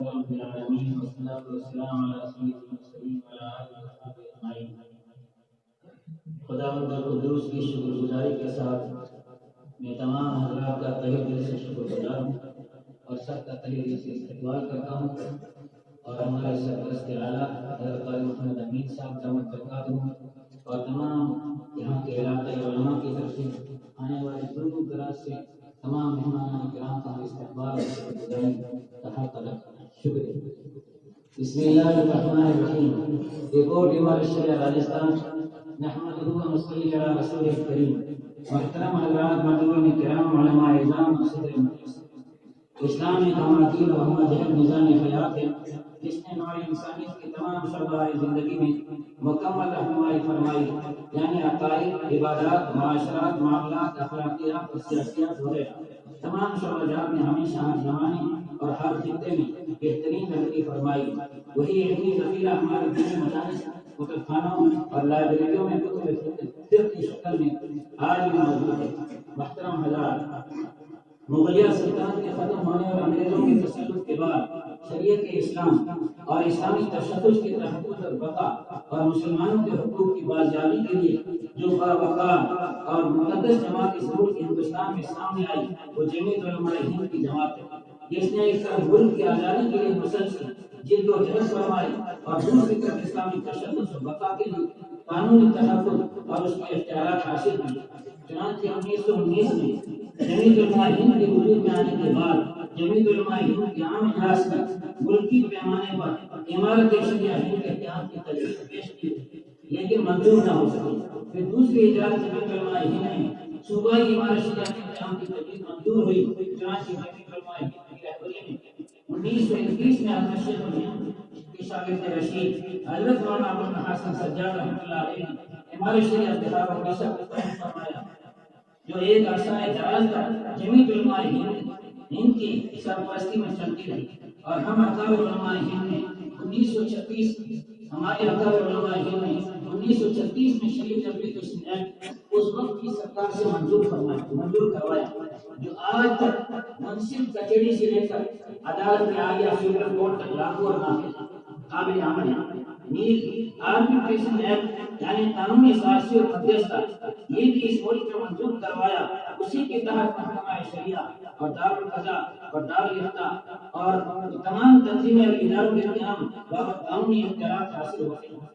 رب العالمین والصلاة والسلام علی رسول المرسلین وعلی آلہ وصحبہ اجمعین۔ خداوند قدوس کی شکر گزاری کے ساتھ میں تمام حضرات کا تہہ دل سے شکر گزار ہوں اور سب کا تہہ دل سے استقبال کرتا ہوں، اور ہمارے سرپرست اعلیٰ حضرت قاری محمد امین صاحب دامت برکاتہ اور تمام یہاں کے علاقائی علماء کی طرف سے آنے والے دور دراز سے تمام مہمان کرام کا استقبال اور شکر گزاری تہا تلک شکریہ۔ بسم اللہ الرحمن الرحیم۔ رپورٹ امارت شریعہ راجستھان، نحمدہ و نصلی علی رسول کریم۔ محترم حضرات، مدعوین کرام، علماء اعظام اور صدر مجلس، اسلام ایک عماقی و ہمہ جہت نظام حیات ہے جس نے نوع انسانیت کی تمام شعبۂ زندگی میں مکمل رہنمائی فرمائی، یعنی عقائد، عبادات، معاشرات، معاملات، اخلاقیات اور سیاسیات وغیرہ تمام شعبہ جات میں ہمیشہ ہر زمانے اور ہر خطے میں بہترین ترقی فرمائی۔ وہی علمی ذخیرہ ہمارے دینی مدارس، کتب خانوں اور لائبریریوں میں کتب فقہ کی شکل میں آج بھی موجود ہے۔ محترم حضرات، مغلیہ سلطنت کے ختم ہونے اور انگریزوں کے تسلط کے بعد شریعت اسلام اور اسلامی تشدد کے تحفظ اور بقا اور مسلمانوں کے حقوق کی بازیابی کے لیے جو باوقار اور مقدس جماعت ضرور ہندوستان میں سامنے آئی وہ جمعیت علماء ہند کی جماعت ہے، جس نے ایک طرف ملک کی آزادی کے لیے مسلسل جد و جہد فرمائی اور دوسری طرف اسلامی تشدد و بقا کے لیے قانونی تحفظ اور اس کے اختیارات حاصل کیے۔ چنانچہ 1919 میں جمعیت علماء ہند کے وجود میں آنے کے بعد جمعیت علماء ہند کے عام اجلاس میں ملکی پیمانے پر امارت شریعہ ہند کے قیام کی تجویز پیش کی لیکن منظور نہ ہو سکی۔ پھر دوسری اجلاس جمعیت علماء ہند میں صوبائی امارت شریعہ کے قیام کی تجویز منظور ہوئی۔ چنانچہ جمعیت علماء ہند کی رہبری میں 1921 میں حضرت شیخ الہند کے شاگرد رشید حضرت مولانا ابو حسن سجاد رحمۃ اللہ علیہ نے امارت شریعہ بہار اور اڑیسہ کو قائم فرمایا، جو ایک عرصہ دراز تک جمعیت علماء ہند کی سرپرستی میں چلتی رہی، اور ہم اکابر علماء ہند نے 1936 ہمارے اکابر علماء ہند نے 1936 میں شریعت اپلیکیشن ایکٹ اس وقت کی سرکار سے منظور کروایا، جو آج تک منصف کچہری سے لے کر عدالت عالیہ سپریم کورٹ تک لاگو اور نافذ قابل عمل ہے۔ نیز آربیٹریشن ایکٹ یعنی قانونی سازشی اور مدھیستہ یہ بھی اس ملک میں منظور کروایا۔ اسی کے تحت محکمہ شریعہ اور دارالقضاء اور دارالافتاء اور تمام تنظیمیں اور اداروں کے قیام بابت قانونی اختیارات حاصل ہوتے ہیں۔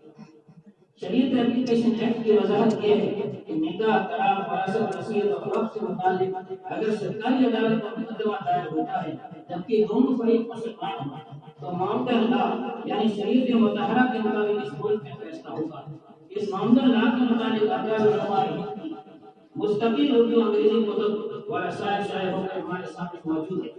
شریعت اپلیکیشن ایکٹ کی وضاحت یہ ہے کہ نکاح، طلاق، وراثت، وصیت اور وقف سے متعلق اگر سرکاری عدالت میں مقدمہ دائر ہوتا ہے جبکہ دونوں فریق مسلمان ہیں تو معاملہ لا یعنی شریعت مطہرہ کے مطابق اس ملک میں فیصلہ ہوگا۔ اس معاملہ لا کے متعلق اکابر علماء ہند کی مستقل اردو انگریزی کتب و رسائل شائع ہو کر ہمارے سامنے موجود ہے۔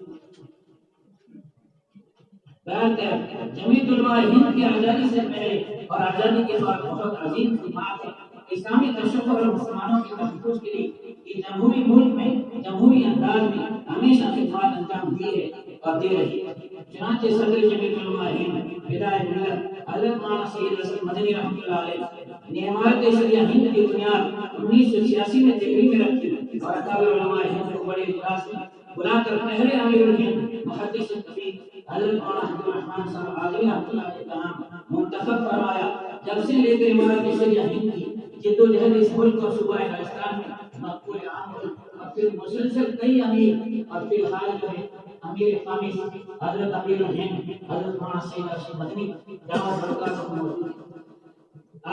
جمعیت علماء ہند کی آزادی سے پہلے اور آزادی کے بعد بہت عظیم خدمات ہے۔ اسلامی تشکر اور مسلمانوں کے تحفظ کے لیے یہ جمہوری ملک میں جمہوری انداز میں ہمیشہ خدمات انجام دی ہے اور دے رہی ہے۔ چنانچہ صدر جمعیت علماء ہند فدائے ملت حضرت مولانا سید رسول مدنی رحمۃ اللہ علیہ نے امارت شریعہ ہند کی بنیاد 1986 میں دہلی میں رکھی اور اکابر علماء ہند کو بڑے اجلاس میں بلا کر پہلے امیر الہند محدث کبیر حضرت مولانا عبد الرحمن صاحب عالمی رحمۃ اللہ علیہ کا نام منتخب فرمایا۔ جب سے لے کر امارت شریعہ ہند کی جد و جہد اس ملک اور صوبہ راجستھان میں مقبول عام ہوئی، اور پھر مسلسل کئی امیر اور فی الحال جو ہے امیر خامس حضرت امیر الہند حضرت مولانا سید رشید مدنی دامت برکاتہ موجود ہیں۔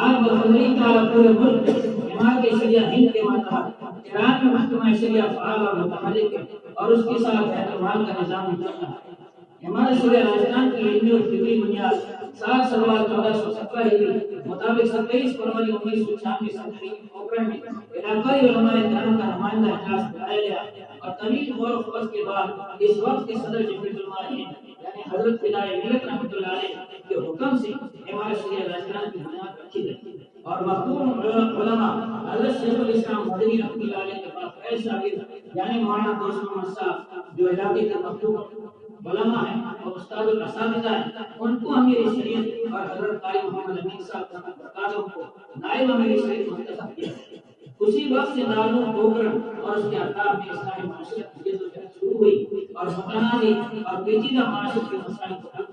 آج بفضل تعالیٰ پورے ملک میں امارت شریعہ ہند کے ماتحت 93 محکمہ شریعہ فعال اور متحرک ہے، اور اس کے ساتھ بیت المال کا نظام چل رہا ہے۔ امارت شریعہ راجستھان کی علمی اور فکری بنیاد 7 شوال 1417 ہجری مطابق 27 فروری 1996 سنچری پوکرن میں علاقائی علماء کرام کا نمائندہ اجلاس بلایا گیا، اور طویل غور و خوض کے بعد اس وقت کے صدر جمعیت علماء ہند یعنی حضرت فدائے ملت رحمۃ اللہ علیہ کے حکم سے امارت شریعہ راجستھان کی بنیاد رکھی گئی، اور مخدوم علماء حضرت شیخ الاسلام مدنی رحمۃ اللہ علیہ کے پاس شاگرد یعنی مولانا دوست محمد صاحب جو علاقے کے مخدوم علماء ہیں اور استاد الاساتذہ ہیں، ان کو امیر شریعت اور حضرت قاری محمد امین صاحب کو نائب امیر شریعت منتخب کیا۔ اسی وقت سے دارالعلوم پوکرن اور اس کے اطراف میں اسلامی معاشرت کی جدوجہد شروع ہوئی، اور متنازع اور پیچیدہ معاشرت کے مسائل کو حل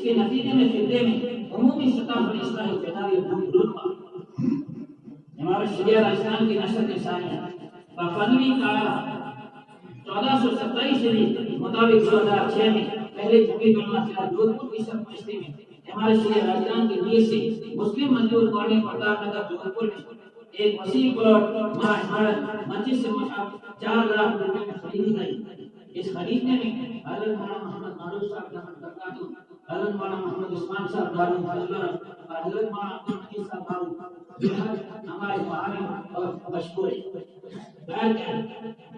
جس کے نتیجے میں خطے میں عمومی سطح پر اسلامی بیداری عمارت شریعہ راجستھان کی نشر ثانیہ پابندی کا 1427 سے مطابق 2006 میں پہلے جمعیت علماء خلاف جودھپور کی سرپرستی میں ہمارے شریعہ راجستھان کی نیت سے مسلم مزدور کالونی پرتاپ نگر جودھپور میں ایک وسیع پلاٹ عمارت مسجد سے مشابہ 4 لاکھ روپے میں خریدی گئی۔ اس خریدنے میں حضرت مولانا محمد معروف صاحب دامت برکاتہ، حضرت مولانا محمد عثمان صاحب دارالعلوم اور حضرت مولانا عبد المجید صاحب دارالعلوم ہمارے معاون اور مشکور ہیں۔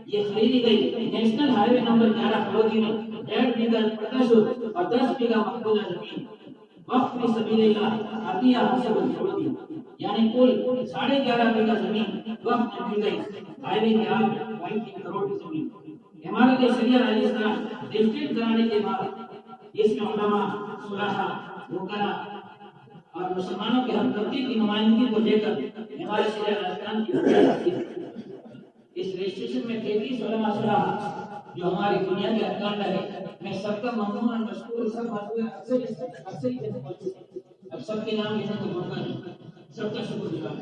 یہ خریدی گئی نیشنل ہائی وے نمبر 11 کھلوگی میں 1.5 بیگھہ پرتشو اور 10 بیگھہ مقبولہ زمین وقف فی سبیل اللہ عطیہ حسب الخلوگی، یعنی کل 11.5 بیگھہ زمین وقف میں مل گئی۔ ہائی وے کے آگ 3 کروڑ کی زمین عمارت شریعہ راجستھان ڈسٹرکٹ کرانے کے بعد اس میں علماء، صلاحہ، وکلاء اور مسلمانوں کے ہمدردی کی نمائندگی کو لے کر ہمارے شریعہ راجستھان کی اس رجسٹریشن میں 33 علماء صلاح جو ہماری دنیا کے ارکان رہے، میں سب کا ممنون اور مشکور، سب اکثر اب سب کے نام لینے کو موقع ہے، سب کا شکر گزار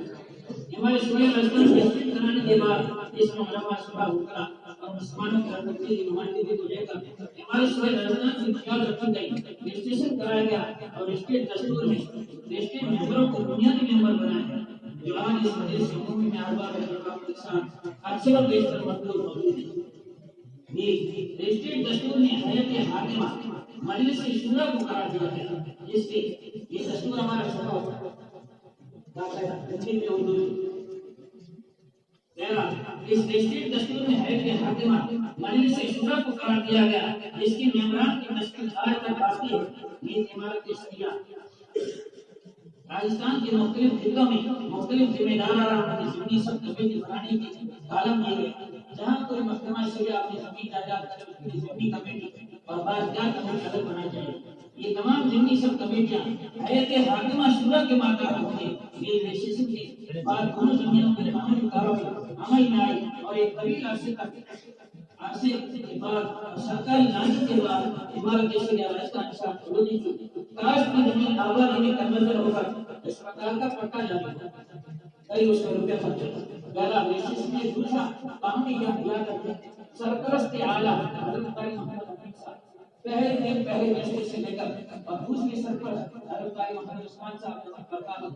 ہمارے شریعہ راجستھان ڈسٹرکٹ کرانے کے بعد اس میں علماء صلاح، وکلاء اور مسلمانوں کے ہمدردی کی نمائندگی کو لے کر ہمارے شریعہ راجستھان کی خیال رکھی گئی، رجسٹریشن کرایا گیا اور اسٹیٹ دستور میں اسٹیٹ ممبروں کو بنیادی ممبر بنایا گیا جو آج اس مجلس عمومی میں ارباب احترام کے ساتھ اکثر و بیشتر مقبول موجود ہیں۔ یہ اسٹیٹ دستور میں حیات حاکمہ مجلس شورا کو قرار دیا گیا، جس سے یہ دستور ہمارا شورا اس اسٹیٹ دستور میں حیات حاکمہ مجلس شورا کو قرار دیا گیا، جس کے ممبران کی تشکیل آج تک باقی ہے۔ یہ عمارت شریعہ راجستھان کے مختلف خطوں میں مختلف ذمہ داران ضمنی سب کمیٹی بنانے کی کالم دی گئی، جہاں کوئی محکمہ شریعہ اپنی زمین جائیداد کی ضمنی کمیٹی اور بازگار کمیٹی الگ بنائی جائے۔ یہ تمام ضمنی سب کمیٹیاں حیات حاکمہ شورا کے ماتحت ہوں گی۔ یہ رجسٹریشن کے بعد دونوں زمینوں کے عمل کارروائی عمل میں آئی اور ایک طویل عرصے کے بعد سرکاری لانے کے بعد عمارت شریعہ راجستھان شاہ کھلوگی کی کاشت کی زمین آبادی میں کنورٹ ہو کر اس پرکار کا پٹا جاری ہوا، کئی اس میں روپے خرچ ہوئے۔ پہلا رجسٹریشن میں دوسرا قانونی یا کرتے سرپرست اعلیٰ حضرت قاری محمد حمید صاحب پہلے رجسٹریشن لے کر اور دوسری سرپرست حضرت قاری محمد عثمان صاحب برکاتہ،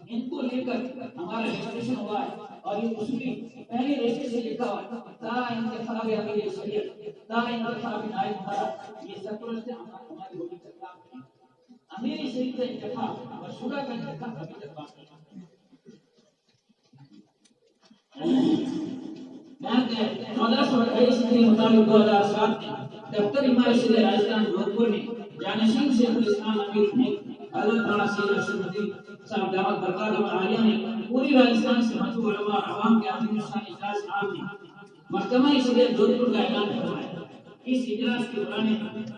ان کو لے کر ہمارا رجسٹریشن ہوا ہے اور یہ اصولی پہلے رجسٹریشن لکھا ہوا ہے تا انتخاب امیر شریعت، تا انتخاب نائب مہاراج، یہ سرپرست ہماری ہوگی سرکار امیر شریعت کا انتخاب اور شورا کا انتخاب ابھی تک باقی ہے۔ 1428 کے مطابق 2007 میں دفتر عمارت شریعہ راجستھان جودھپور میں جانشین شیخ الاسلام امیر حضرت مولانا سید ارشد مدین صاحب دامت برکاتہ عالیہ نے پوری راجستھان سے مجموع علماء عوام کے عظیم الشان اجلاس عام میں محکمہ شریعت جودھپور کا اعلان فرمایا۔ اس اجلاس کے دوران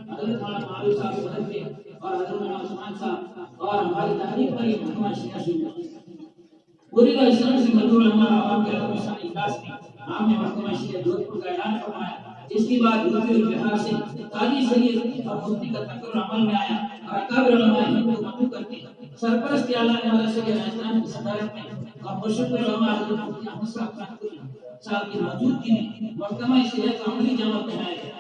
حضرت مولانا معروف صاحب صدر تھے اور حضرت مولانا عثمان صاحب اور ہماری تحریک پر یہ محکمہ شریعت شروع پوری راجستھان سے مجموع علماء عوام کے عظیم الشان اجلاس میں عام میں محکمہ شریعت جودھپور کا اعلان فرمایا، جس کے بعد یوپی اور بہار سے قاضی شریعت اور مفتی کا تقرر عمل میں آیا اور اکابر علماء ہند کو مدعو کرتے سرپرست اعلیٰ عمارت شریعہ راجستھان کی صدارت میں اور مرشد علماء حضرت مفتی احمد صاحب کانپوری صاحب کی موجودگی میں محکمہ شریعت کا عملی جامع پہنایا گیا۔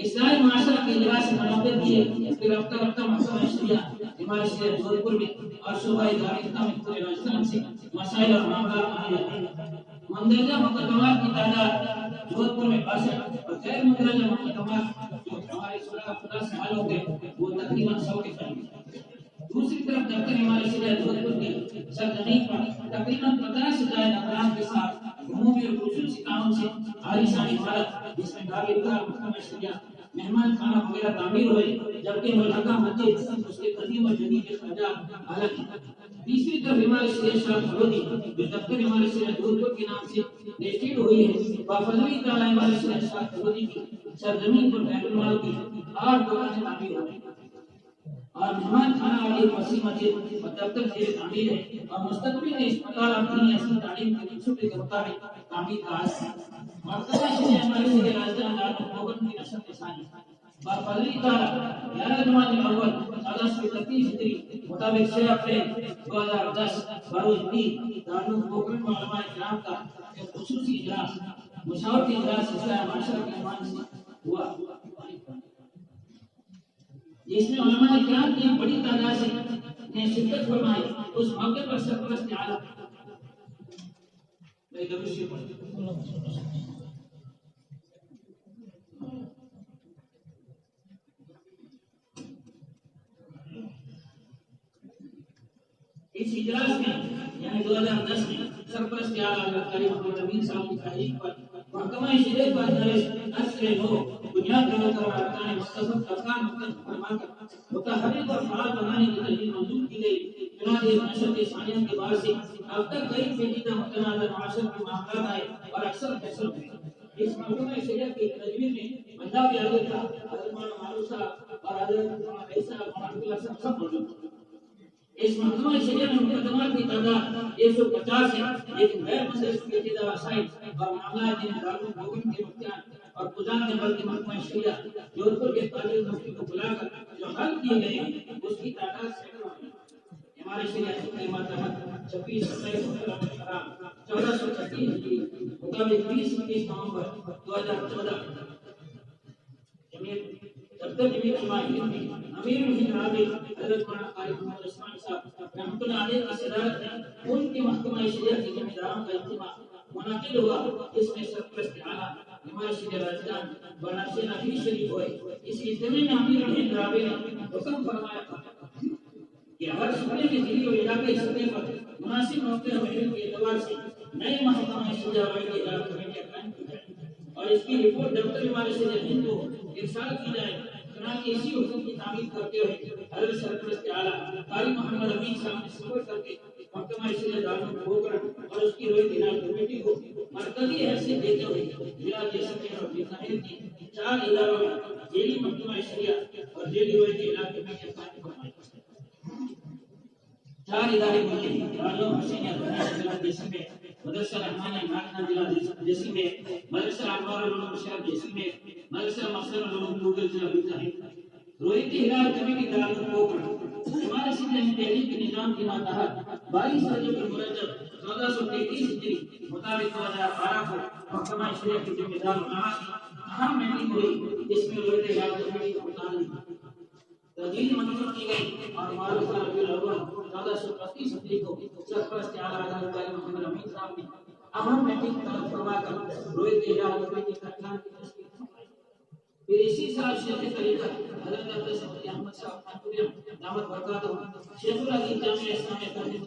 اسلامی معاشرہ کے اجلاس سے منعقد کیے، پھر رفتہ رفتہ محکمہ شریعہ عمارت شریعت جودھپور میں اور صوبہ دارالفتہ میں پورے راجستھان سے مسائل اور معاملات مانے جاتے ہیں۔ مندرجہ مقدمات کی تعداد جودھپور میں 62 اور غیر مندرجہ مقدمات جو ہمارے 16 سے حل ہو گئے وہ تقریباً 100 کے قریب ہیں۔ دوسری طرف دفتر عمارت شریعت جودھپور کی سرزمین پر تقریباً 50 سے زائد افراد کے ساتھ عمومی اور خصوصی کاموں سے عالیشان عمارت جس میں دارالفتہ محکمہ شریعہ مہمان خانہ وغیرہ تعمیر ہوئے، جبکہ ملحقہ مسجد اس کے قدیم اور جدید اخراجات الگ ہیں۔ تیسری طرف عمارت شریعت شاہ کھلوگی جو دفتر عمارت شریعت جودھپور کے نام سے رجسٹرڈ ہوئی ہے، بافضلی تعالیٰ عمارت شریعت شاہ کھلوگی کی سرزمین پر بیت المال کی 8 دکانیں تعمیر ہوئی اور مہمان خانہ والی ایک وسیع مسجد اور دفتر زیر تعمیر ہے اور مستقبل میں اسپتال اپنی اصلی تعلیم کے منصوبے کے مطابق تعمیر کا عرض ہے۔ محکمہ شریعت عمارت شریعت راجستھان دارالعلوم دیوبند کی نشر ثانی بافضلی تعالیٰ 11 جمادی الاول 1431 مطابق 6 اپریل 2010 بروز پیر دارالعلوم پوکھرن میں علماء کرام کا ایک خصوصی اجلاس مشاورتی اجلاس اصلاح معاشرہ کے عنوان سے ہوا، جس میں علماء کرام کی بڑی تعداد سے نے شرکت فرمائی۔ اس موقع پر سرپرست اعلیٰ اس اجلاس میں یعنی 2010 میں سرپرست اعلیٰ قاری محمد امین صاحب کی تحریک پر محکمہ شریعت پر درج اصل ہو بنیاد بنا کر ارکان مختصر ارکان مختلف فرما کر متحرک اور فعال بنانے کی تجویز منظور کی گئی۔ چنانچہ نشست ثانیہ کے بعد سے اب تک کئی پیچیدہ متنازع معاشرت کے معاملات آئے اور اکثر فیصل ہوئے۔ اس محکمہ شریعت کی تجویز میں پنجاب کے حضرت حضرت مولانا معروف صاحب اور حضرت مولانا عیسیٰ محمد اللہ صاحب سب موجود تھے۔ اس محکمہ شریعت میں مقدمات کی تعداد 150 ہے، لیکن غیر مندرج پیچیدہ وسائل اور معاملات جنہیں دارالعلوم پوکھرن کے مختار اور خدان نے بلکہ محکمہ شریعت جودھپور کے قاضی مفتی کو بلا کر جو حل کیے گئے ہیں اس کی تعداد سینکڑوں ہے۔ ہمارے شریعت کے ماتحت 26 ستائیس محرم الحرام 1436 کی مطابق 20 نومبر 2014 دفتر جمعیت علماء ہند میں امیر الہند عابد حضرت مولانا قاری محمد عثمان صاحب رحمۃ اللہ علیہ کی صدارت میں ان کے محکمہ شریعت کے ذمہ داروں کا اجتماع منعقد ہوا، جس میں سرپرست اعلیٰ ہمارے شریعت راجدان بنارسی نفیس شریف ہوئے۔ اس اجتماع میں امیر الہند عابد نے حکم فرمایا تھا کہ ہر صوبے کے ضلعی اور علاقائی سطح پر مناسب موقع اور محل کے اعتبار سے نئے محکمہ شریعت کے ادارہ کمیٹیاں قائم کی جائیں اور اس کی رپورٹ دفتر ہمارے شریعت ہند کو ارسال کی جائے۔ چنانچہ اسی حکم کی تعمیل کرتے ہوئے حضرت سرپرست اعلیٰ قاری محمد امین صاحب نے سفر کر کے محکمہ شریعت دارالعلوم پوکھرن اور اس کی رویت ادارہ کمیٹی کو مرکزی حیثیت دیتے ہوئے ضلع جیسلمیر اور بیکانیر کی 4 اداروں میں ذیلی محکمہ شریعت اور ذیلی رویت ادارہ کمیٹیاں قائم فرمائی۔ 4 ادارے بولے دارالعلوم حسینیہ ضلع جیسلمیر، مدرسہ رحمانیہ ناگنا ضلع جیسلمیر، مدرسہ انوار العلوم شہر جیسلمیر، مدرسہ مقصد العلوم پوگل ضلع بیکانیر۔ رویت ادارہ کمیٹی دارالعلوم پوکھرن ہمارے شریعت میں تحریک کے نظام کے ماتحت 22 رجب المرجب 1433 ہجری مطابق 2012 کو محکمہ شریعت کے ذمہ دار علماء کی اہم میٹنگ ہوئی، جس میں رویت ادارہ کمیٹی کے متعلق تجویز منظور کی گئی اور معروف ربیع الاول 1435 ہجری کو سرپرست اعلیٰ حضرت قاری محمد امین صاحب نے اہم میٹنگ طلب فرما کر رویت ادارہ کمیٹی کا اعلان کی تشکیل فرمائی۔ پھر اسی سال شیخ طریقت حضرت عبدالعزیز احمد صاحب خانپوری دامت برکاتہ شیخ العزیز جامعہ اسلامیہ تعلیم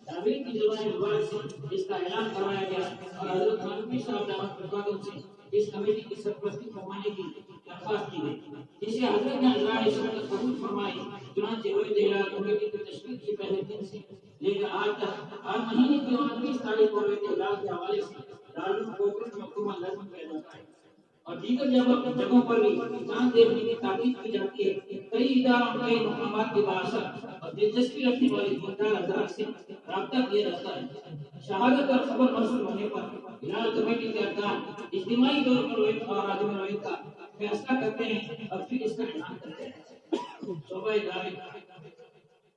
تعبیر کی زبان مبارک سے اس کا اعلان کروایا گیا اور حضرت خانپوری صاحب دامت برکاتہ سے اس کمیٹی کی سرپرستی فرمانے کی درخواست کی گئی، جسے حضرت نے ازراء شرکت قبول فرمائی۔ چنانچہ رویت ادارہ کمیٹی کی تشکیل کے پہلے دن سے لے کر آج تک ہر مہینے کی 29 تاریخ کو رویت ادارہ کے حوالے سے دارالعلوم پوکھرن میں مکمل نظم کیا جاتا ہے اور دیگر جگہوں پر بھی جان دینے کی تاکید کی جاتی ہے۔ کئی اداروں کئی مقامات کے باثر اور دلچسپی رکھنے والے دیندار حضرات سے رابطہ کیا جاتا ہے۔ شہادت اور خبر موصول ہونے پر ادارہ کمیٹی کے ارکان اجتماعی طور پر رویت اور عدم رویت کا فیصلہ کرتے ہیں اور پھر اس کا اعلان کرتے ہیں۔ صوبہ ادارے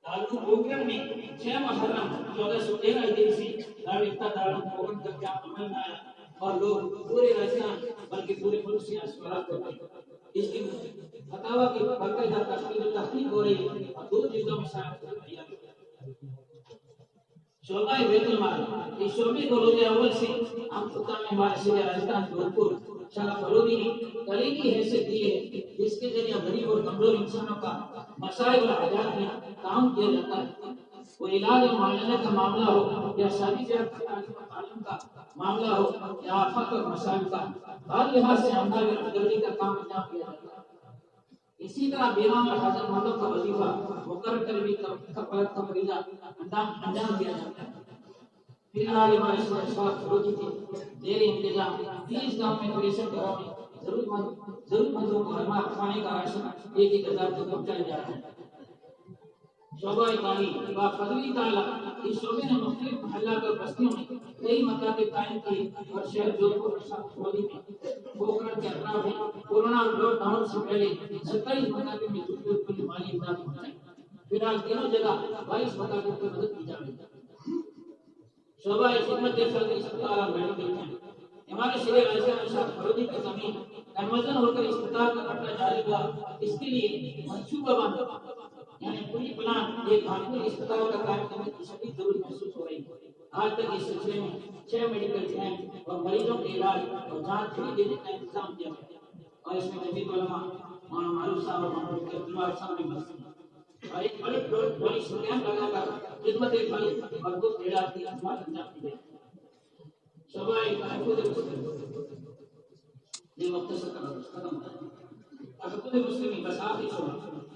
دارالعلوم پوکھرن میں 6 محرم 1413 ہجری سے دارالعلوم پوکھرن کا قیام عمل میں آیا اور لوگ پورے راجستھان بلکہ پورے ملک سے اسوالات کرتے ہیں۔ اس کی فتاوی کی باقاعدہ تحقیق ہو رہی ہے اور 2 جلدوں میں شائع کیا گیا ہے۔ شعبہ بیت المال اس شعبے کو روز اول سے ہم خطہ میں ہمارے شہر راجستھان جودھپور شاہ فلودی نے کلیدی حیثیت دی ہے، جس کے ذریعے غریب اور کمزور انسانوں کا مسائل اور حاجات میں تعاون کیا جاتا ہے۔ وہ علاج اور معالجہ کا معاملہ ہو یا شادی بیاہ تعلیم کا معاملہ ہو یا آفات اور مسائل کا، ہر لحاظ سے ہمدردی اور ہمدردی کا کام انجام دیا جاتا ہے۔ اسی طرح بیمار اور حاضر مندوں کا وظیفہ مقرر کر بھی کا فریضہ انجام دیا جاتا ہے۔ فی الحال ہمارے اشراف فروغی کے زیر انتظام 30 گاؤں میں 63 گھروں میں ضرورت مندوں کو ہر ماہ کھانے کا راشن 1000 تک پہنچایا جاتا ہے۔ شعبہ تعلیم بفضل تعالیٰ اس شعبے نے مختلف محلات اور بستیوں میں کئی مکاتب قائم کیے اور شہر جودھپور اور شاہپور میں پوکھرن کے اطراف میں کورونا لاک ڈاؤن سے پہلے 27 مکاتب میں ضروری مالی امداد پہنچائی۔ فلحال تینوں جگہ 22 مکاتب کی مدد کی جا رہی ہے۔ شعبہ خدمت فرد اسپتال اور میڈیکل کیمپ ہمارے شیرے عائشہ نشاد فرودی کی زمین کنورژن ہو کر اسپتال کا کٹا جاری ہوا، اس کے لیے منصوبہ بند یعنی پوری پلان ایک بھارتی اسپتال کا قائم کرنے کی شدید ضرورت محسوس ہو رہی ہے۔ آج تک اس سلسلے میں 6 میڈیکل کیمپ اور مریضوں کے علاج اور جانچ فری دینے کا انتظام کیا گیا اور اس میں جدید علماء مولانا معروف صاحب اور مولانا عبداللہ صاحب نے مدد اور ایک بڑے پولیس کیمپ لگا کر خدمت فریض اور گفت علاج کی خدمات انجام دی گئی۔ شعبہ تحفظ یہ مختصر ختم تحفظ مسلمی بساطی شعبہ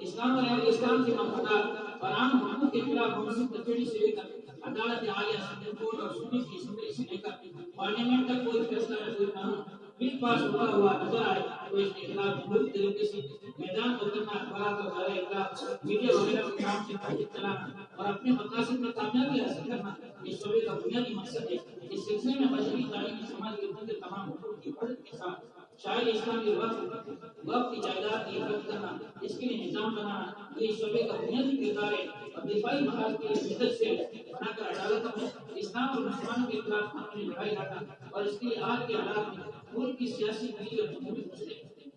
اسلام اور اہل اسلام کے مفادات اور عام حقوق کے خلاف منصوب کچہری سے لے کر عدالت عالیہ سپریم کورٹ اور سنی کی اسمبلی سے لے کر پارلیمنٹ تک کوئی فیصلہ یا کوئی قانون بل پاس ہوتا ہوا نظر آئے تو اس کے خلاف جمہوری طریقے سے میدان کو اترنا، اخبارات اور ذرائع ابلاغ میڈیا وغیرہ کے کام سے تحقیق چلانا اور اپنے مقاصد میں کامیابی حاصل کرنا اس شعبے کا بنیادی مقصد ہے۔ اس سلسلے میں بشری تعلیمی سماج کے تمام حقوق کی حفاظت کے ساتھ شاعر اسلام کے وقت کی جائیداد کی حفاظت کرنا، اس کے لیے نظام بنانا یہ شعبے کا بنیادی کردار ہے اور دفاعی محاذ کے مدد سے بنا کر عدالتوں میں اسلام اور مسلمانوں کے خلاف قانونی لڑائی لڑنا اور اس کے لیے آج کے حالات میں ملک کی سیاسی دلی اور جمہوری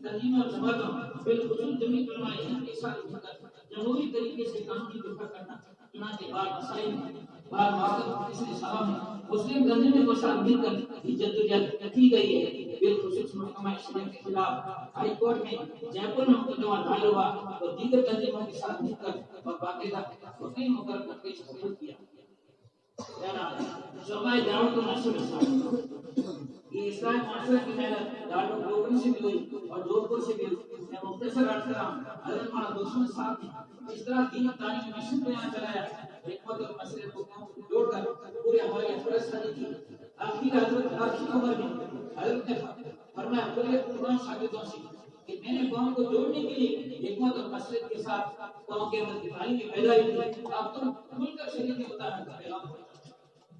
تنظیموں اور جماعتوں بالخصوص جمعیت علماء ہند کے ساتھ مل کر جمہوری طریقے سے قانونی دفاع کرنا، چنانچہ بعض مسائل میں بعض مواقع تیسرے صحابہ میں مسلم تنظیموں کو ساتھ مل کر جدوجہد کی گئی ہے۔ بالخصوص محکمہ شریعت کے خلاف ہائی کورٹ میں جے پور میں مقدمہ دائر ہوا اور دیگر تنظیموں کے ساتھ مل کر اور باقاعدہ وکیل مقرر کر کے شروع کیا۔ شعبہ دعوت و نشر رسالت یہ اسلامی معاشرے کی محنت دارالعلوم سے بھی ہوئی اور جوڑ پور سے بھی ہوئی۔ میں مختصر عرض کرام حضرت مولانا دوستوں صاحب نے اس طرح دین تعلیم میں مشن بیان چلایا، حکمت اور مسئلے کو جوڑ کر پورے ہماری فرض سازی کی۔ آخر حضرت آخری عمر میں حضرت نے فرمایا پورے قرآن شاگردوں سے کہ میں نے قوم کو جوڑنے کے لیے حکمت اور مسئلے کے ساتھ قوم کے اندر تعلیم کی پیدائی کی، اب تم کھل کر شریعت کے مطابق پیغام دو۔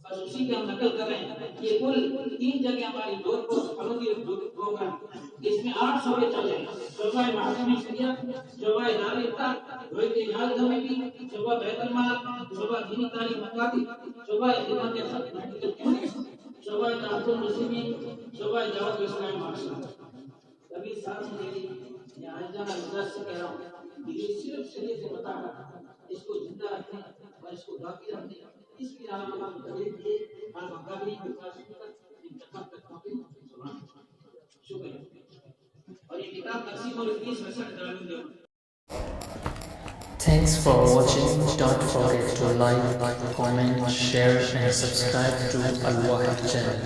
بس اسی کے ہم نقل کر رہے ہیں۔ یہ کل 3 جگہ ہماری جوڑ پور فرودی پروگرام اس میں 8 شعبے چل رہے ہیں۔ شعبہ محکمہ شریعت، شعبہ دار افتاح، روایت اجازت کمیٹی، شعبہ بیت المال، شعبہ دینی تعلیم مکاتب، شعبہ خدمت خدمت، شعبہ تحفظ مسلمین، شعبہ دعوت و اسلامی معاشرہ۔ کبھی ساتھ میری یا آجانا اجازت سے کہہ رہا ہوں کہ یہ صرف شریعت سے بتا رہا اس کو زندہ رکھیں اور اس کو باقی رکھیں، اس کی علامت ہم تقریر کیے اور مقابلی کے پاس انتخاب تک پہنچے۔ شکریہ۔ اور یہ کتاب تقسیم اور 20% ڈالیں گے۔ Thanks for watching. Don't forget to like, comment, share and subscribe to Al Wahid channel.